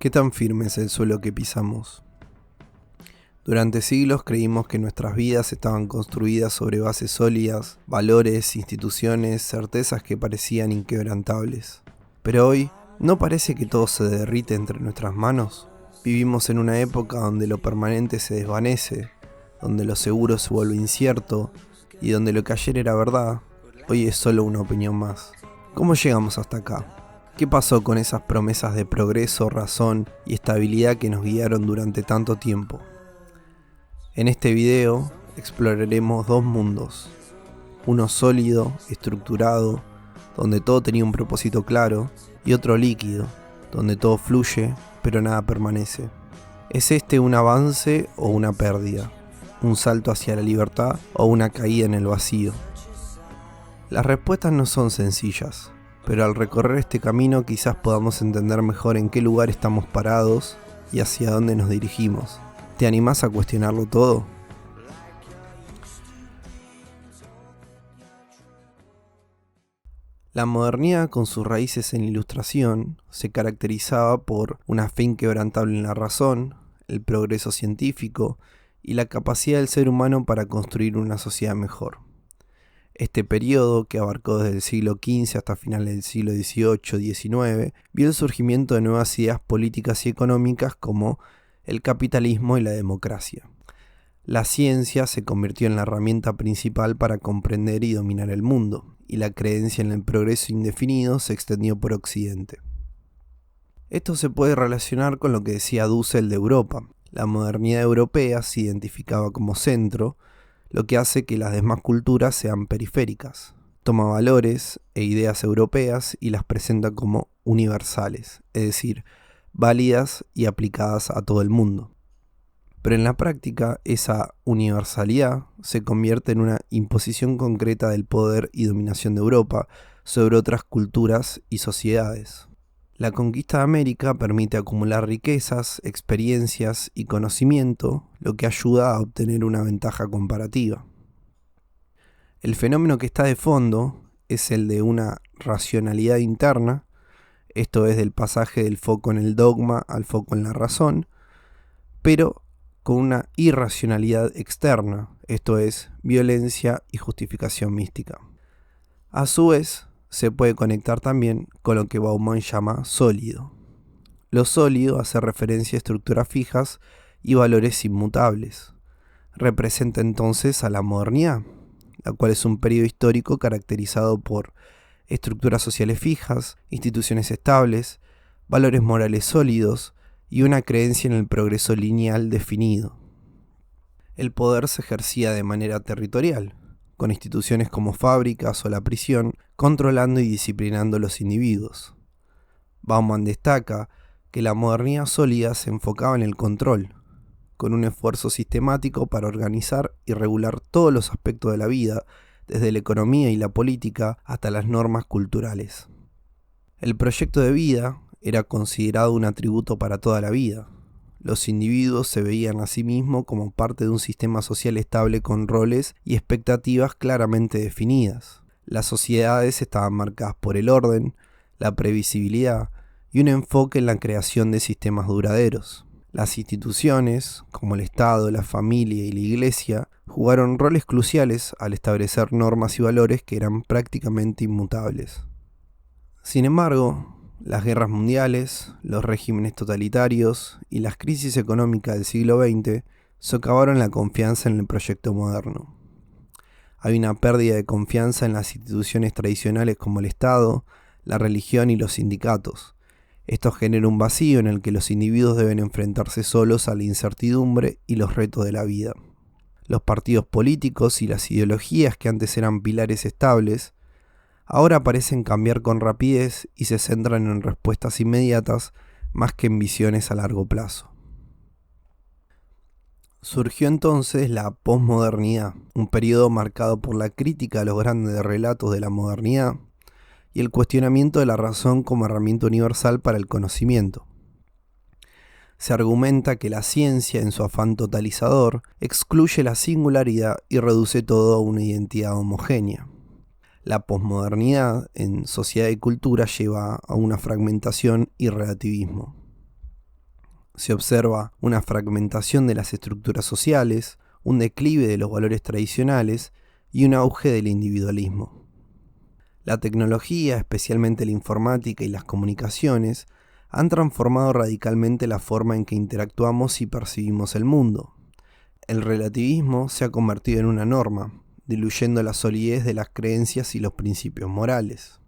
¿Qué tan firme es el suelo que pisamos? Durante siglos creímos que nuestras vidas estaban construidas sobre bases sólidas, valores, instituciones, certezas que parecían inquebrantables. Pero hoy, ¿no parece que todo se derrite entre nuestras manos? Vivimos en una época donde lo permanente se desvanece, donde lo seguro se vuelve incierto y donde lo que ayer era verdad, hoy es solo una opinión más. ¿Cómo llegamos hasta acá? ¿Qué pasó con esas promesas de progreso, razón y estabilidad que nos guiaron durante tanto tiempo? En este video exploraremos dos mundos, uno sólido, estructurado, donde todo tenía un propósito claro, y otro líquido, donde todo fluye, pero nada permanece. ¿Es este un avance o una pérdida? ¿Un salto hacia la libertad o una caída en el vacío? Las respuestas no son sencillas, pero al recorrer este camino quizás podamos entender mejor en qué lugar estamos parados y hacia dónde nos dirigimos. ¿Te animás a cuestionarlo todo? La modernidad, con sus raíces en la Ilustración, se caracterizaba por una fe inquebrantable en la razón, el progreso científico y la capacidad del ser humano para construir una sociedad mejor. Este periodo, que abarcó desde el siglo XV hasta finales del siglo XVIII-XIX, vio el surgimiento de nuevas ideas políticas y económicas como el capitalismo y la democracia. La ciencia se convirtió en la herramienta principal para comprender y dominar el mundo, y la creencia en el progreso indefinido se extendió por Occidente. Esto se puede relacionar con lo que decía Dussel de Europa. La modernidad europea se identificaba como centro, lo que hace que las demás culturas sean periféricas. Toma valores e ideas europeas y las presenta como universales, es decir, válidas y aplicadas a todo el mundo. Pero en la práctica, esa universalidad se convierte en una imposición concreta del poder y dominación de Europa sobre otras culturas y sociedades. La conquista de América permite acumular riquezas, experiencias y conocimiento, lo que ayuda a obtener una ventaja comparativa. El fenómeno que está de fondo es el de una racionalidad interna, esto es del pasaje del foco en el dogma al foco en la razón, pero con una irracionalidad externa, esto es violencia y justificación mística. A su vez, se puede conectar también con lo que Bauman llama sólido. Lo sólido hace referencia a estructuras fijas y valores inmutables. Representa entonces a la modernidad, la cual es un periodo histórico caracterizado por estructuras sociales fijas, instituciones estables, valores morales sólidos y una creencia en el progreso lineal definido. El poder se ejercía de manera territorial, con instituciones como fábricas o la prisión, controlando y disciplinando a los individuos. Bauman destaca que la modernidad sólida se enfocaba en el control, con un esfuerzo sistemático para organizar y regular todos los aspectos de la vida, desde la economía y la política hasta las normas culturales. El proyecto de vida era considerado un atributo para toda la vida. Los individuos se veían a sí mismos como parte de un sistema social estable con roles y expectativas claramente definidas. Las sociedades estaban marcadas por el orden, la previsibilidad y un enfoque en la creación de sistemas duraderos. Las instituciones, como el Estado, la familia y la Iglesia, jugaron roles cruciales al establecer normas y valores que eran prácticamente inmutables. Sin embargo, las guerras mundiales, los regímenes totalitarios y las crisis económicas del siglo XX socavaron la confianza en el proyecto moderno. Hay una pérdida de confianza en las instituciones tradicionales como el Estado, la religión y los sindicatos. Esto genera un vacío en el que los individuos deben enfrentarse solos a la incertidumbre y los retos de la vida. Los partidos políticos y las ideologías que antes eran pilares estables, ahora parecen cambiar con rapidez y se centran en respuestas inmediatas más que en visiones a largo plazo. Surgió entonces la posmodernidad, un periodo marcado por la crítica a los grandes relatos de la modernidad y el cuestionamiento de la razón como herramienta universal para el conocimiento. Se argumenta que la ciencia, en su afán totalizador, excluye la singularidad y reduce todo a una identidad homogénea. La posmodernidad en sociedad y cultura lleva a una fragmentación y relativismo. Se observa una fragmentación de las estructuras sociales, un declive de los valores tradicionales y un auge del individualismo. La tecnología, especialmente la informática y las comunicaciones, han transformado radicalmente la forma en que interactuamos y percibimos el mundo. El relativismo se ha convertido en una norma, diluyendo la solidez de las creencias y los principios morales.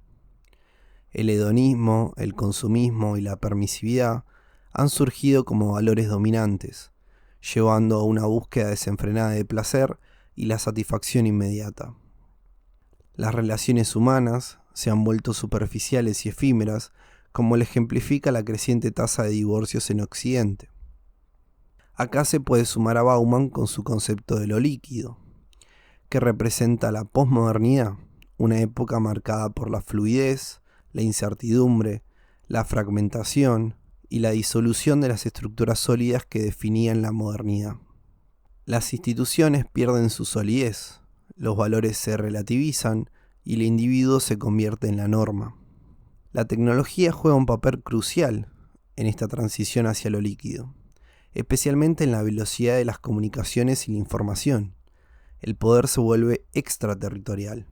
El hedonismo, el consumismo y la permisividad han surgido como valores dominantes, llevando a una búsqueda desenfrenada de placer y la satisfacción inmediata. Las relaciones humanas se han vuelto superficiales y efímeras, como lo ejemplifica la creciente tasa de divorcios en Occidente. Acá se puede sumar a Bauman con su concepto de lo líquido, que representa la posmodernidad, una época marcada por la fluidez, la incertidumbre, la fragmentación y la disolución de las estructuras sólidas que definían la modernidad. Las instituciones pierden su solidez, los valores se relativizan y el individuo se convierte en la norma. La tecnología juega un papel crucial en esta transición hacia lo líquido, especialmente en la velocidad de las comunicaciones y la información. El poder se vuelve extraterritorial,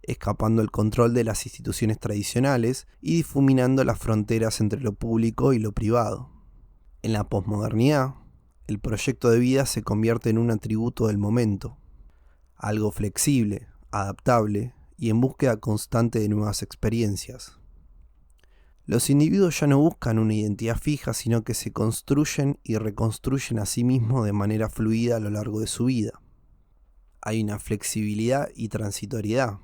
escapando el control de las instituciones tradicionales y difuminando las fronteras entre lo público y lo privado. En la posmodernidad, el proyecto de vida se convierte en un atributo del momento, algo flexible, adaptable y en búsqueda constante de nuevas experiencias. Los individuos ya no buscan una identidad fija, sino que se construyen y reconstruyen a sí mismos de manera fluida a lo largo de su vida. Hay una flexibilidad y transitoriedad.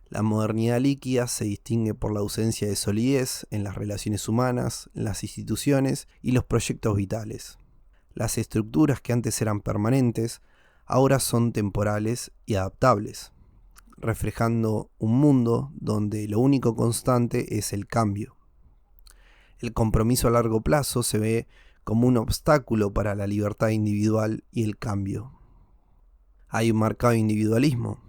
La modernidad líquida se distingue por la ausencia de solidez en las relaciones humanas, en las instituciones y los proyectos vitales. Las estructuras que antes eran permanentes, ahora son temporales y adaptables, reflejando un mundo donde lo único constante es el cambio. El compromiso a largo plazo se ve como un obstáculo para la libertad individual y el cambio. Hay un marcado individualismo.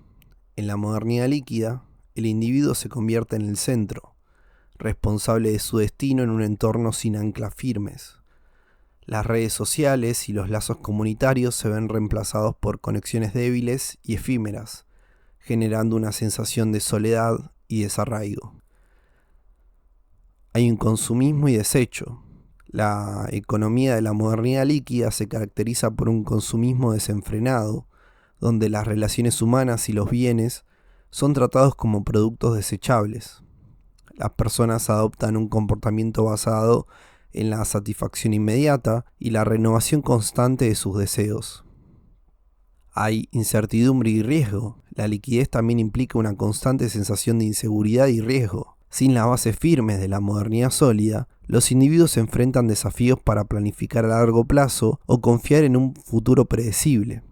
En la modernidad líquida, el individuo se convierte en el centro, responsable de su destino en un entorno sin anclas firmes. Las redes sociales y los lazos comunitarios se ven reemplazados por conexiones débiles y efímeras, generando una sensación de soledad y desarraigo. Hay un consumismo y desecho. La economía de la modernidad líquida se caracteriza por un consumismo desenfrenado, donde las relaciones humanas y los bienes son tratados como productos desechables. Las personas adoptan un comportamiento basado en la satisfacción inmediata y la renovación constante de sus deseos. Hay incertidumbre y riesgo. La liquidez también implica una constante sensación de inseguridad y riesgo. Sin las bases firmes de la modernidad sólida, los individuos se enfrentan desafíos para planificar a largo plazo o confiar en un futuro predecible.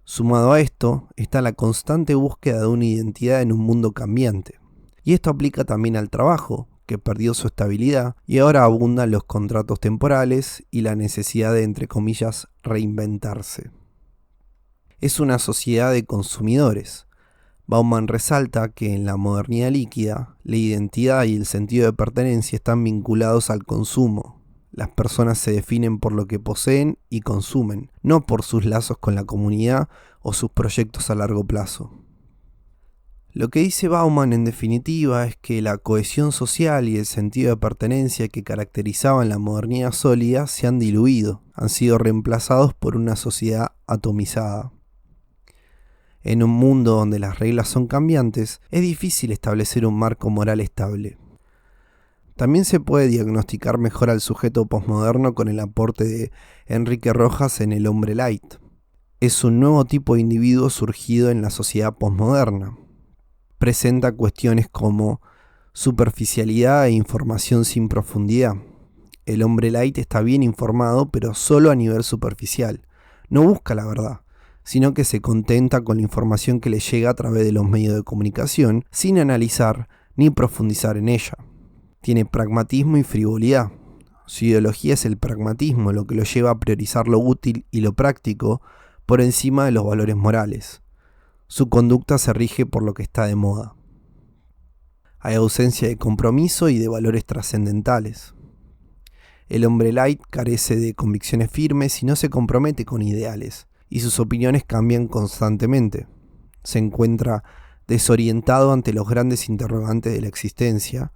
Sumado a esto, está la constante búsqueda de una identidad en un mundo cambiante. Y esto aplica también al trabajo, que perdió su estabilidad y ahora abundan los contratos temporales y la necesidad de, entre comillas, reinventarse. Es una sociedad de consumidores. Bauman resalta que en la modernidad líquida, la identidad y el sentido de pertenencia están vinculados al consumo. Las personas se definen por lo que poseen y consumen, no por sus lazos con la comunidad o sus proyectos a largo plazo. Lo que dice Bauman en definitiva es que la cohesión social y el sentido de pertenencia que caracterizaban la modernidad sólida se han diluido, han sido reemplazados por una sociedad atomizada. En un mundo donde las reglas son cambiantes, es difícil establecer un marco moral estable. También se puede diagnosticar mejor al sujeto posmoderno con el aporte de Enrique Rojas en El hombre light. Es un nuevo tipo de individuo surgido en la sociedad posmoderna. Presenta cuestiones como superficialidad e información sin profundidad. El hombre light está bien informado, pero solo a nivel superficial. No busca la verdad, sino que se contenta con la información que le llega a través de los medios de comunicación, sin analizar ni profundizar en ella. Tiene pragmatismo y frivolidad. Su ideología es el pragmatismo, lo que lo lleva a priorizar lo útil y lo práctico por encima de los valores morales. Su conducta se rige por lo que está de moda. Hay ausencia de compromiso y de valores trascendentales. El hombre light carece de convicciones firmes y no se compromete con ideales, y sus opiniones cambian constantemente. Se encuentra desorientado ante los grandes interrogantes de la existencia,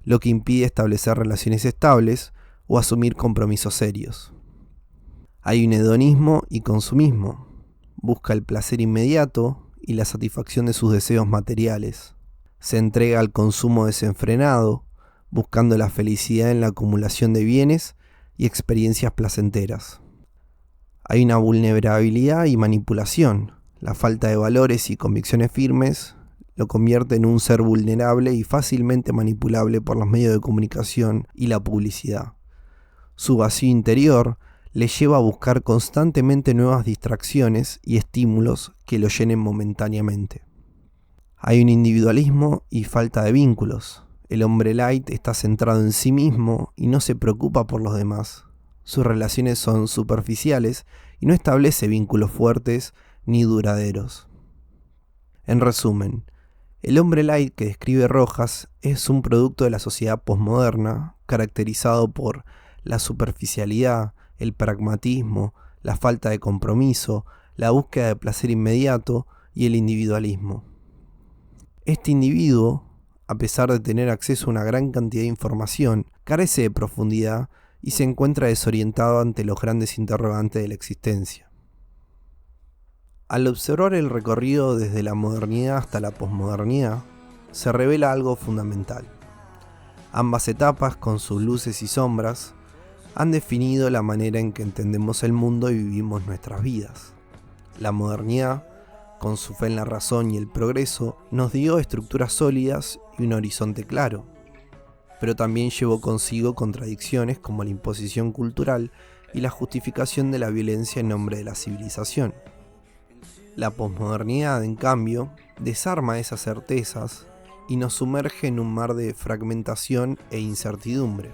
lo que impide establecer relaciones estables o asumir compromisos serios. Hay un hedonismo y consumismo. Busca el placer inmediato y la satisfacción de sus deseos materiales. Se entrega al consumo desenfrenado, buscando la felicidad en la acumulación de bienes y experiencias placenteras. Hay una vulnerabilidad y manipulación. La falta de valores y convicciones firmes lo convierte en un ser vulnerable y fácilmente manipulable por los medios de comunicación y la publicidad. Su vacío interior le lleva a buscar constantemente nuevas distracciones y estímulos que lo llenen momentáneamente. Hay un individualismo y falta de vínculos. El hombre light está centrado en sí mismo y no se preocupa por los demás. Sus relaciones son superficiales y no establece vínculos fuertes ni duraderos. En resumen, el hombre light que describe Rojas es un producto de la sociedad posmoderna, caracterizado por la superficialidad, el pragmatismo, la falta de compromiso, la búsqueda de placer inmediato y el individualismo. Este individuo, a pesar de tener acceso a una gran cantidad de información, carece de profundidad y se encuentra desorientado ante los grandes interrogantes de la existencia. Al observar el recorrido desde la modernidad hasta la posmodernidad, se revela algo fundamental. Ambas etapas, con sus luces y sombras, han definido la manera en que entendemos el mundo y vivimos nuestras vidas. La modernidad, con su fe en la razón y el progreso, nos dio estructuras sólidas y un horizonte claro, pero también llevó consigo contradicciones como la imposición cultural y la justificación de la violencia en nombre de la civilización. La posmodernidad, en cambio, desarma esas certezas y nos sumerge en un mar de fragmentación e incertidumbre.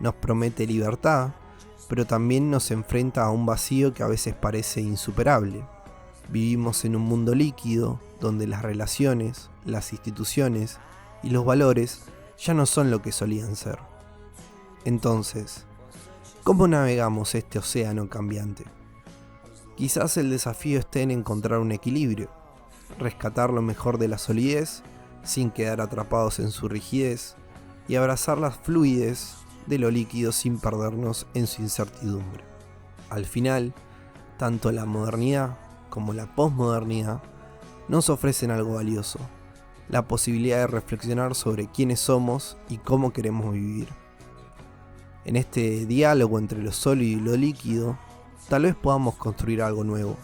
Nos promete libertad, pero también nos enfrenta a un vacío que a veces parece insuperable. Vivimos en un mundo líquido, donde las relaciones, las instituciones y los valores ya no son lo que solían ser. Entonces, ¿cómo navegamos este océano cambiante? Quizás el desafío esté en encontrar un equilibrio, rescatar lo mejor de la solidez sin quedar atrapados en su rigidez y abrazar las fluidez de lo líquido sin perdernos en su incertidumbre. Al final, tanto la modernidad como la posmodernidad nos ofrecen algo valioso, la posibilidad de reflexionar sobre quiénes somos y cómo queremos vivir. En este diálogo entre lo sólido y lo líquido, tal vez podamos construir algo nuevo,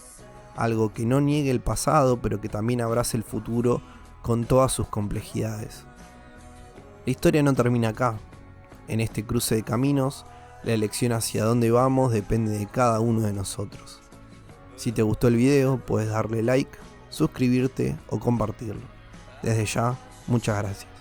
algo que no niegue el pasado, pero que también abrace el futuro con todas sus complejidades. La historia no termina acá. En este cruce de caminos, la elección hacia dónde vamos depende de cada uno de nosotros. Si te gustó el video, puedes darle like, suscribirte o compartirlo. Desde ya, muchas gracias.